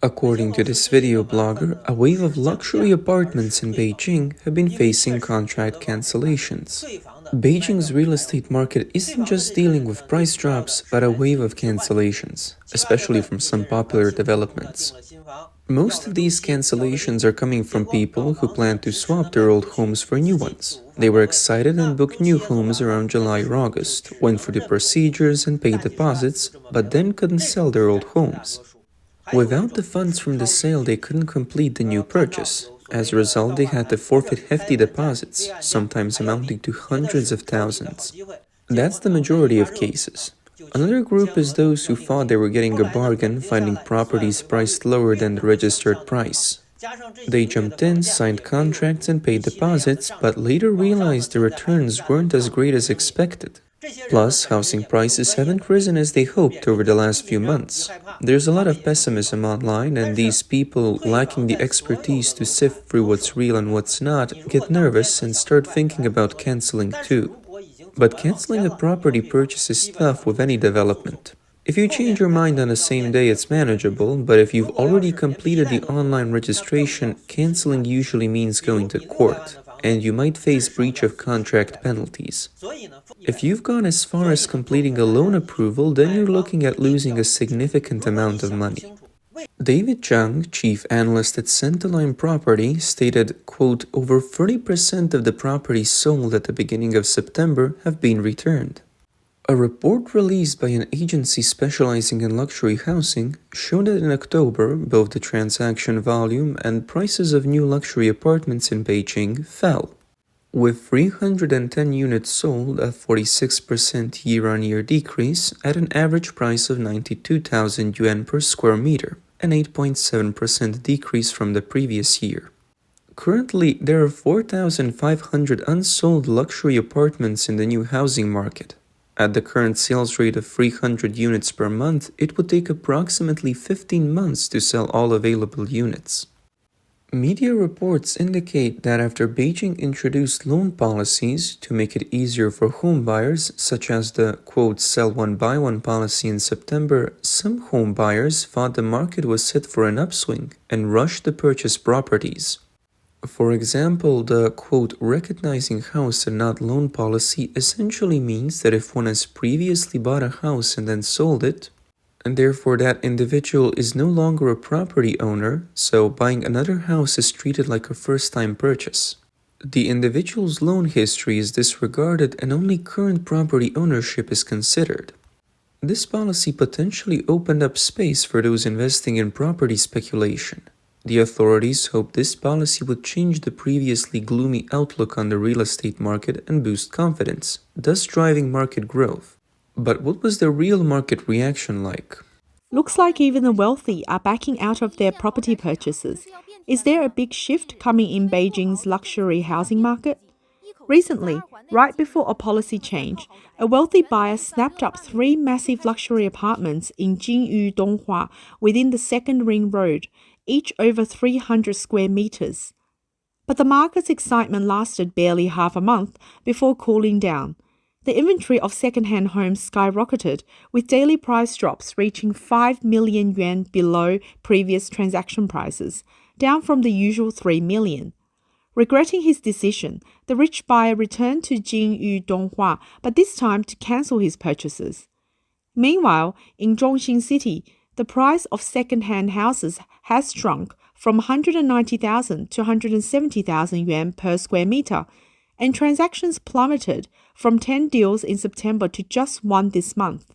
According to this video blogger, a wave of luxury apartments in Beijing have been facing contract cancellations. Beijing's real estate market isn't just dealing with price drops, but a wave of cancellations, especially from some popular developments. Most of these cancellations are coming from people who plan to swap their old homes for new ones. They were excited and booked new homes around July or August, went through the procedures and paid deposits, but then couldn't sell their old homes. Without the funds from the sale, they couldn't complete the new purchase. As a result, they had to forfeit hefty deposits, sometimes amounting to hundreds of thousands. That's the majority of cases. Another group is those who thought they were getting a bargain, finding properties priced lower than the registered price. They jumped in, signed contracts and paid deposits, but later realized the returns weren't as great as expected. Plus, housing prices haven't risen as they hoped over the last few months. There's a lot of pessimism online, and these people, lacking the expertise to sift through what's real and what's not, get nervous and start thinking about canceling too. But canceling a property purchase is tough with any development. If you change your mind on the same day, it's manageable, but if you've already completed the online registration, canceling usually means going to court, and you might face breach of contract penalties. If you've gone as far as completing a loan approval, then you're looking at losing a significant amount of money. David Zhang, chief analyst at Centaline Property, stated, quote, "Over 30% of the properties sold at the beginning of September have been returned." A report released by an agency specializing in luxury housing showed that in October, both the transaction volume and prices of new luxury apartments in Beijing fell, with 310 units sold, a 46% year-on-year decrease at an average price of 92,000 yuan per square meter, an 8.7% decrease from the previous year. Currently, there are 4,500 unsold luxury apartments in the new housing market. At the current sales rate of 300 units per month, it would take approximately 15 months to sell all available units. Media reports indicate that after Beijing introduced loan policies to make it easier for home buyers, such as the, quote, "sell one buy one" policy in September, some home buyers thought the market was set for an upswing and rushed to purchase properties. For example, the, quote, "recognizing house and not loan" policy essentially means that if one has previously bought a house and then sold it, and therefore that individual is no longer a property owner, so buying another house is treated like a first-time purchase. The individual's loan history is disregarded and only current property ownership is considered. This policy potentially opened up space for those investing in property speculation. The authorities hope this policy would change the previously gloomy outlook on the real estate market and boost confidence, thus driving market growth. But what was the real market reaction like? Looks like even the wealthy are backing out of their property purchases. Is there a big shift coming in Beijing's luxury housing market? Recently, right before a policy change, a wealthy buyer snapped up 3 massive luxury apartments in Jingyu Donghua within the Second Ring Road, each over 300 square meters. But the market's excitement lasted barely half a month before cooling down. The inventory of second-hand homes skyrocketed, with daily price drops reaching 5 million yuan below previous transaction prices, down from the usual 3 million. Regretting his decision, the rich buyer returned to Jingyu Donghua, but this time to cancel his purchases. Meanwhile, in Zhongxin City, the price of second-hand houses has shrunk from 190,000 to 170,000 yuan per square meter, and transactions plummeted from 10 deals in September to just 1 this month.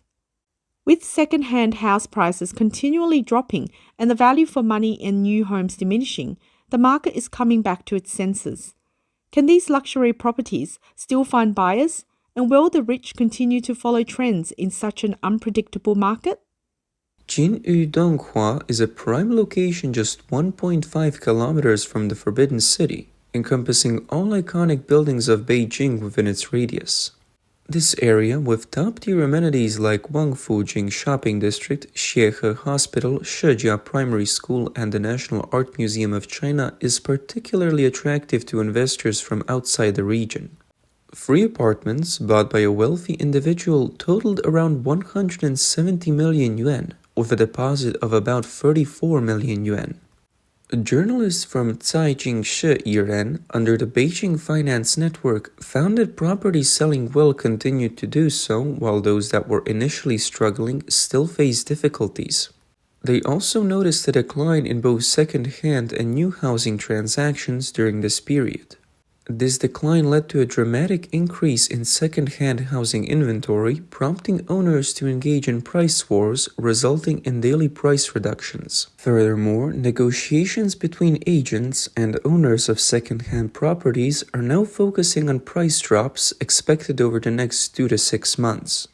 With second-hand house prices continually dropping and the value for money in new homes diminishing, the market is coming back to its senses. Can these luxury properties still find buyers? And will the rich continue to follow trends in such an unpredictable market? Jingyu Donghua is a prime location just 1.5 kilometers from the Forbidden City, encompassing all iconic buildings of Beijing within its radius. This area, with top-tier amenities like Wangfujing Shopping District, Xiehe Hospital, Shijia Primary School, and the National Art Museum of China, is particularly attractive to investors from outside the region. 3 apartments, bought by a wealthy individual, totaled around 170 million yuan, with a deposit of about 34 million yuan. Journalists from Caijing Yiren under the Beijing Finance Network found that properties selling well continued to do so, while those that were initially struggling still faced difficulties. They also noticed a decline in both second-hand and new housing transactions during this period. This decline led to a dramatic increase in second-hand housing inventory, prompting owners to engage in price wars, resulting in daily price reductions. Furthermore, negotiations between agents and owners of second-hand properties are now focusing on price drops expected over the next 2 to 6 months.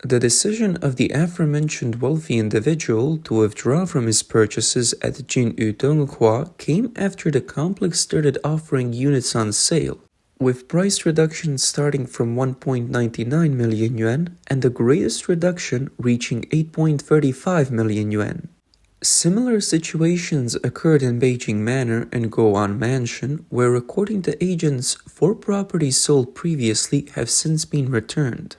The decision of the aforementioned wealthy individual to withdraw from his purchases at Jinyu Donghua came after the complex started offering units on sale, with price reductions starting from 1.99 million yuan and the greatest reduction reaching 8.35 million yuan. Similar situations occurred in Beijing Manor and Goan Mansion, where according to agents, 4 properties sold previously have since been returned.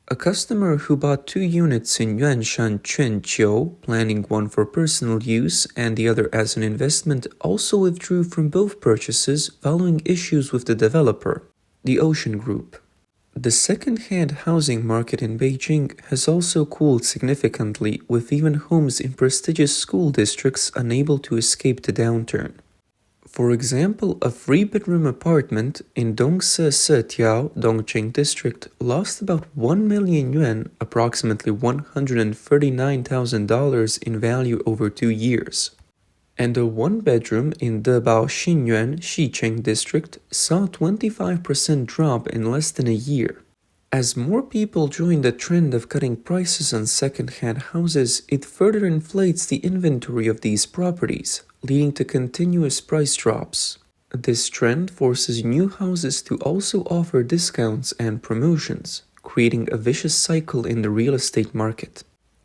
A customer who bought 2 units in Yuanshan Quanqiu, planning one for personal use and the other as an investment, also withdrew from both purchases following issues with the developer, the Ocean Group. The second-hand housing market in Beijing has also cooled significantly, with even homes in prestigious school districts unable to escape the downturn. For example, a 3-bedroom apartment in Dongse Setiao, Dongqing district lost about 1 million yuan, approximately $139,000 in value over 2 years. And a 1-bedroom in Debao Xinyuan, Xicheng district saw a 25% drop in less than a year. As more people join the trend of cutting prices on second-hand houses, it further inflates the inventory of these properties, leading to continuous price drops. This trend forces new houses to also offer discounts and promotions, creating a vicious cycle in the real estate market.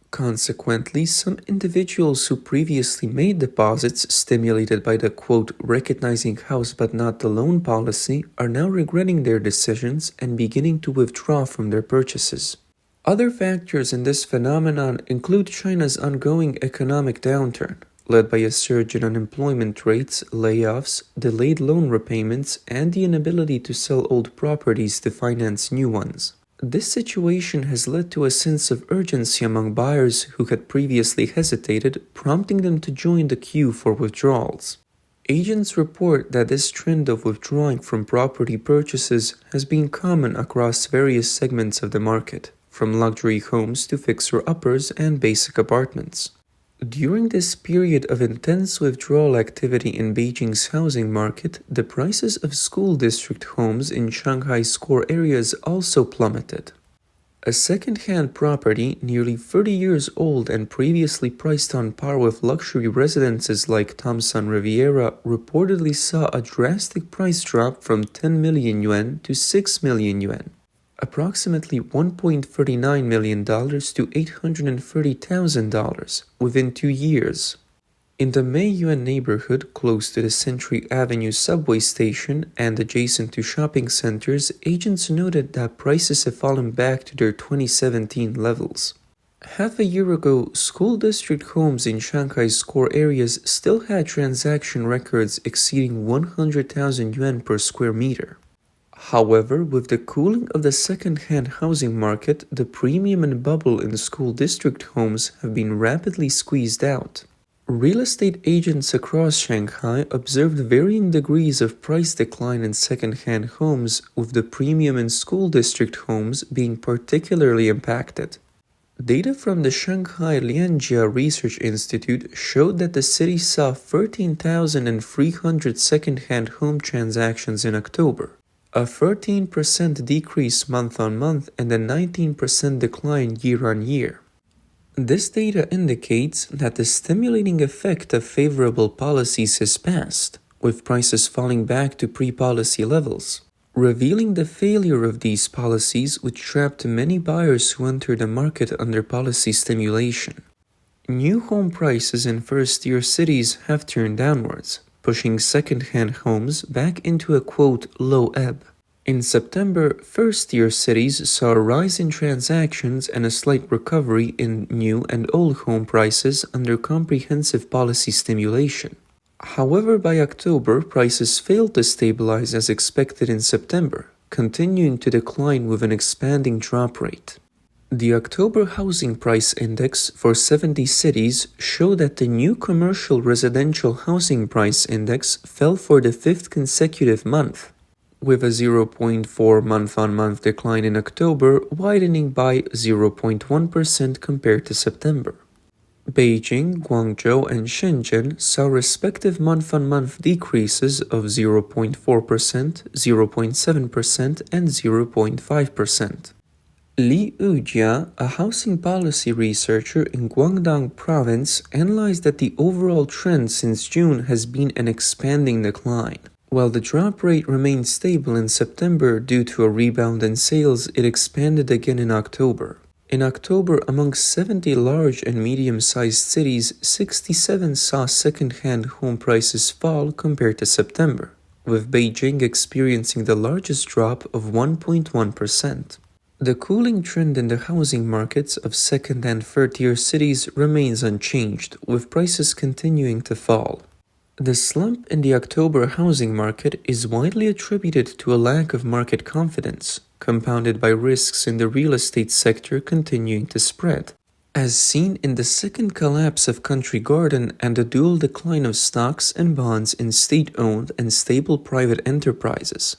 Consequently, some individuals who previously made deposits stimulated by the quote, recognizing house but not the loan policy are now regretting their decisions and beginning to withdraw from their purchases. Other factors in this phenomenon include China's ongoing economic downturn, led by a surge in unemployment rates, layoffs, delayed loan repayments, and the inability to sell old properties to finance new ones. This situation has led to a sense of urgency among buyers who had previously hesitated, prompting them to join the queue for withdrawals. Agents report that this trend of withdrawing from property purchases has been common across various segments of the market, from luxury homes to fixer-uppers and basic apartments. During this period of intense withdrawal activity in Beijing's housing market, the prices of school district homes in Shanghai's core areas also plummeted. A second-hand property nearly 30 years old and previously priced on par with luxury residences like Thompson Riviera reportedly saw a drastic price drop from 10 million yuan to 6 million yuan. Approximately $1.39 million to $830,000 within 2 years. In the Meiyuan neighborhood close to the Century Avenue subway station and adjacent to shopping centers, agents noted that prices have fallen back to their 2017 levels. Half a year ago, school district homes in Shanghai's core areas still had transaction records exceeding 100,000 yuan per square meter. However, with the cooling of the second-hand housing market, the premium and bubble in school district homes have been rapidly squeezed out. Real estate agents across Shanghai observed varying degrees of price decline in second-hand homes, with the premium and school district homes being particularly impacted. Data from the Shanghai Lianjia Research Institute showed that the city saw 13,300 second-hand home transactions in October, a 13% decrease month-on-month and a 19% decline year-on-year. This data indicates that the stimulating effect of favorable policies has passed, with prices falling back to pre-policy levels, revealing the failure of these policies which trapped many buyers who entered the market under policy stimulation. New home prices in first-tier cities have turned downwards, pushing second-hand homes back into a quote, low ebb. In September, first-tier cities saw a rise in transactions and a slight recovery in new and old home prices under comprehensive policy stimulation. However, by October, prices failed to stabilize as expected in September, continuing to decline with an expanding drop rate. The October Housing Price Index for 70 cities showed that the new commercial residential housing price index fell for the fifth consecutive month, with a 0.4 month-on-month decline in October, widening by 0.1% compared to September. Beijing, Guangzhou, and Shenzhen saw respective month-on-month decreases of 0.4%, 0.7%, and 0.5%. Li Yujia, a housing policy researcher in Guangdong Province, analyzed that the overall trend since June has been an expanding decline. While the drop rate remained stable in September due to a rebound in sales, it expanded again in October. In October, among 70 large and medium-sized cities, 67 saw second-hand home prices fall compared to September, with Beijing experiencing the largest drop of 1.1%. The cooling trend in the housing markets of second and third-tier cities remains unchanged, with prices continuing to fall. The slump in the October housing market is widely attributed to a lack of market confidence, compounded by risks in the real estate sector continuing to spread, as seen in the second collapse of Country Garden and the dual decline of stocks and bonds in state-owned and stable private enterprises.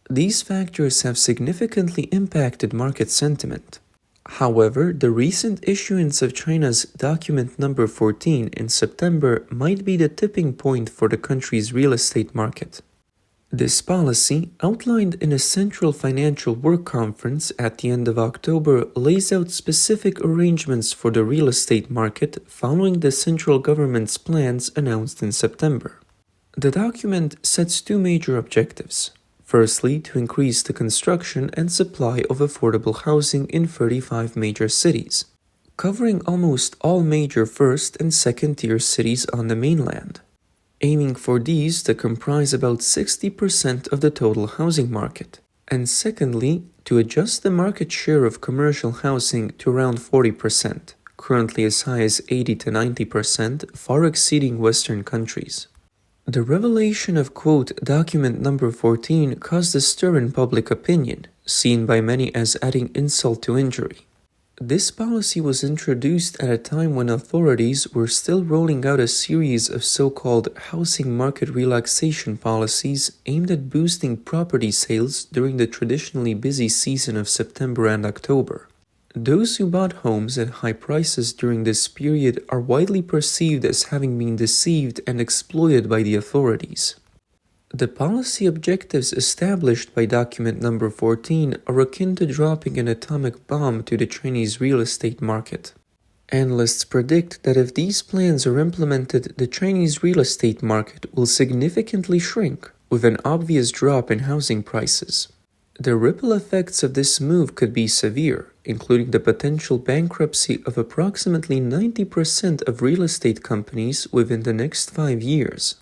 These factors have significantly impacted market sentiment. However, the recent issuance of China's document number 14 in September might be the tipping point for the country's real estate market. This policy, outlined in a Central Financial Work Conference at the end of October, lays out specific arrangements for the real estate market following the central government's plans announced in September. The document sets two major objectives. Firstly, to increase the construction and supply of affordable housing in 35 major cities, covering almost all major first- and second-tier cities on the mainland, aiming for these to comprise about 60% of the total housing market, and secondly, to adjust the market share of commercial housing to around 40%, currently as high as 80 to 90%, far exceeding Western countries. The revelation of, quote, document number 14 caused a stir in public opinion, seen by many as adding insult to injury. This policy was introduced at a time when authorities were still rolling out a series of so-called housing market relaxation policies aimed at boosting property sales during the traditionally busy season of September and October. Those who bought homes at high prices during this period are widely perceived as having been deceived and exploited by the authorities. The policy objectives established by document number 14 are akin to dropping an atomic bomb to the Chinese real estate market. Analysts predict that if these plans are implemented, the Chinese real estate market will significantly shrink, with an obvious drop in housing prices. The ripple effects of this move could be severe, including the potential bankruptcy of approximately 90% of real estate companies within the next 5 years.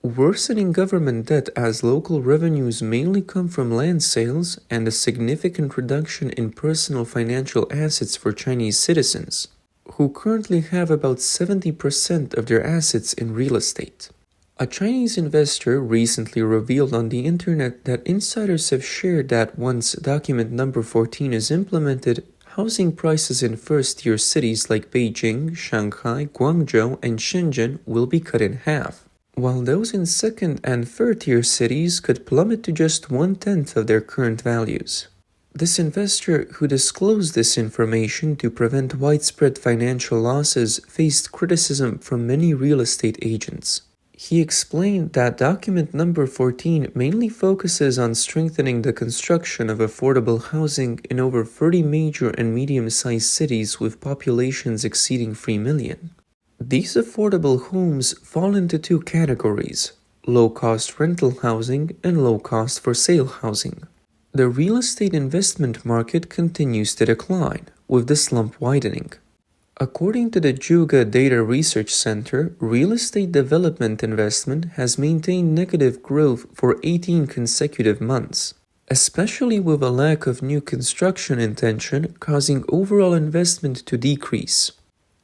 Worsening government debt as local revenues mainly come from land sales and a significant reduction in personal financial assets for Chinese citizens, who currently have about 70% of their assets in real estate. A Chinese investor recently revealed on the internet that insiders have shared that once document number 14 is implemented, housing prices in first-tier cities like Beijing, Shanghai, Guangzhou, and Shenzhen will be cut in half, while those in second- and third-tier cities could plummet to just 1/10 of their current values. This investor, who disclosed this information to prevent widespread financial losses, faced criticism from many real estate agents. He explained that document number 14 mainly focuses on strengthening the construction of affordable housing in over 30 major and medium-sized cities with populations exceeding 3 million. These affordable homes fall into two categories: low-cost rental housing and low-cost for-sale housing. The real estate investment market continues to decline, with the slump widening. According to the Zhang Data Research Center, real estate development investment has maintained negative growth for 18 consecutive months. especially with a lack of new construction intention causing overall investment to decrease.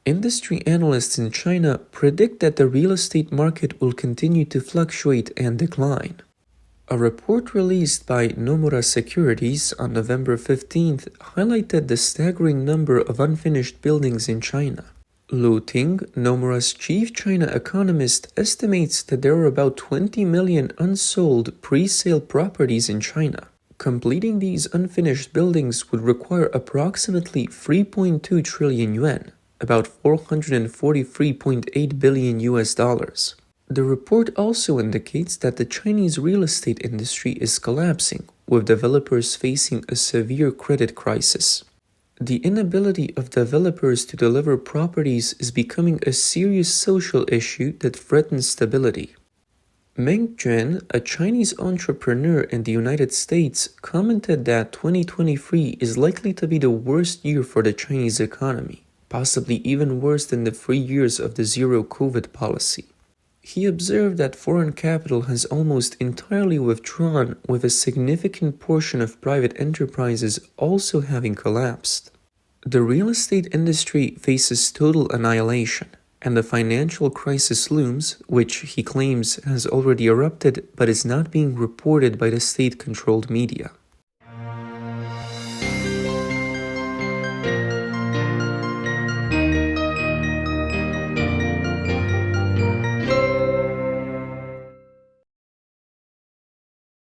Industry analysts in China predict that the real estate market will continue to fluctuate and decline. A report released by Nomura Securities on November 15th highlighted the staggering number of unfinished buildings in China. Lu Ting, Nomura's chief China economist, estimates that there are about 20 million unsold pre-sale properties in China. Completing these unfinished buildings would require approximately 3.2 trillion yuan, about $443.8 billion US dollars. The report also indicates that the Chinese real estate industry is collapsing, with developers facing a severe credit crisis. The inability of developers to deliver properties is becoming a serious social issue that threatens stability. Meng Juan, a Chinese entrepreneur in the United States, commented that 2023 is likely to be the worst year for the Chinese economy, possibly even worse than the 3 years of the zero-COVID policy. He observed that foreign capital has almost entirely withdrawn, with a significant portion of private enterprises also having collapsed. The real estate industry faces total annihilation, and the financial crisis looms, which he claims has already erupted but is not being reported by the state-controlled media.